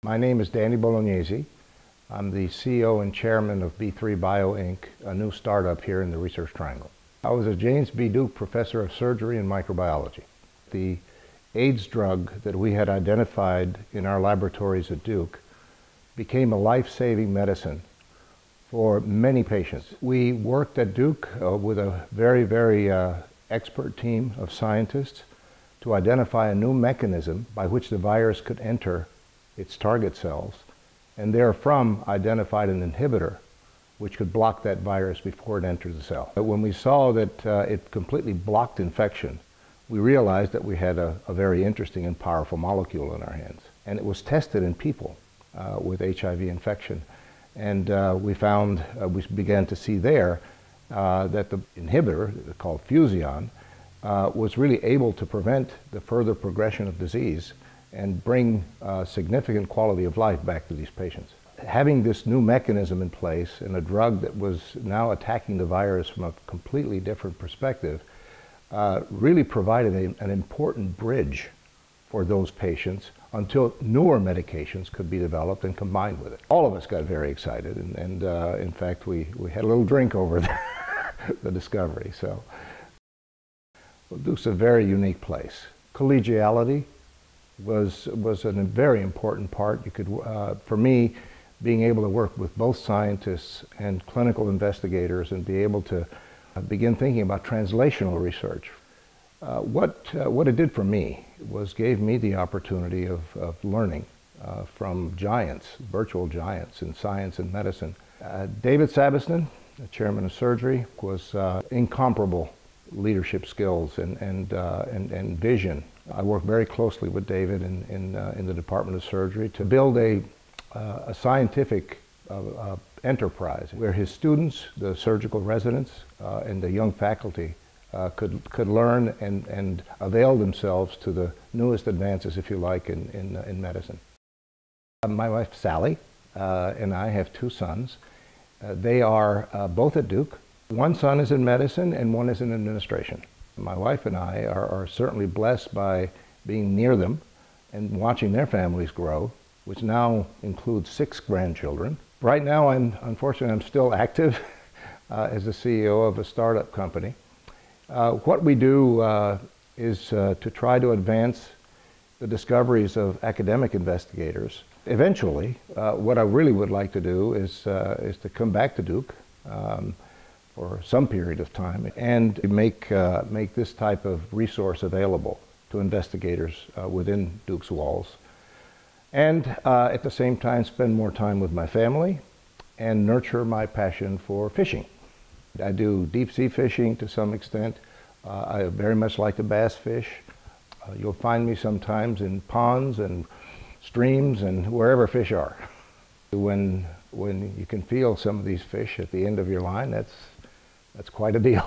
My name is Dani Bolognesi. I'm the CEO and chairman of B3 Bio Inc., a new startup here in the Research Triangle. I was a James B. Duke Professor of Surgery and Microbiology. The AIDS drug that we had identified in our laboratories at Duke became a life-saving medicine for many patients. We worked at Duke with a very expert team of scientists to identify a new mechanism by which the virus could enter its target cells, and therefrom identified an inhibitor which could block that virus before it enters the cell. But when we saw that it completely blocked infection, we realized that we had a very interesting and powerful molecule in our hands. And it was tested in people with HIV infection. And we began to see there that the inhibitor, called Fusion, was really able to prevent the further progression of disease and bring significant quality of life back to these patients. Having this new mechanism in place and a drug that was now attacking the virus from a completely different perspective really provided an important bridge for those patients until newer medications could be developed and combined with it. All of us got very excited, and in fact we had a little drink over the discovery. So Duke's a very unique place. Collegiality was a very important part. You could, for me, being able to work with both scientists and clinical investigators and be able to begin thinking about translational research. What it did for me was gave me the opportunity of learning from giants, virtual giants in science and medicine. David Sabiston, the chairman of surgery, was incomparable leadership skills and vision. I worked very closely with David in the Department of Surgery to build a scientific enterprise where his students, the surgical residents, and the young faculty could learn and avail themselves to the newest advances, if you like, in medicine. My wife Sally and I have two sons. They are both at Duke. One son is in medicine and one is in administration. My wife and I are certainly blessed by being near them and watching their families grow, which now includes 6 grandchildren. Right now, unfortunately, I'm still active as the CEO of a startup company. What we do is to try to advance the discoveries of academic investigators. Eventually, what I really would like to do is to come back to Duke for some period of time and make this type of resource available to investigators within Duke's walls. And at the same time spend more time with my family and nurture my passion for fishing. I do deep sea fishing to some extent. I very much like to bass fish. You'll find me sometimes in ponds and streams and wherever fish are. When you can feel some of these fish at the end of your line, that's quite a deal.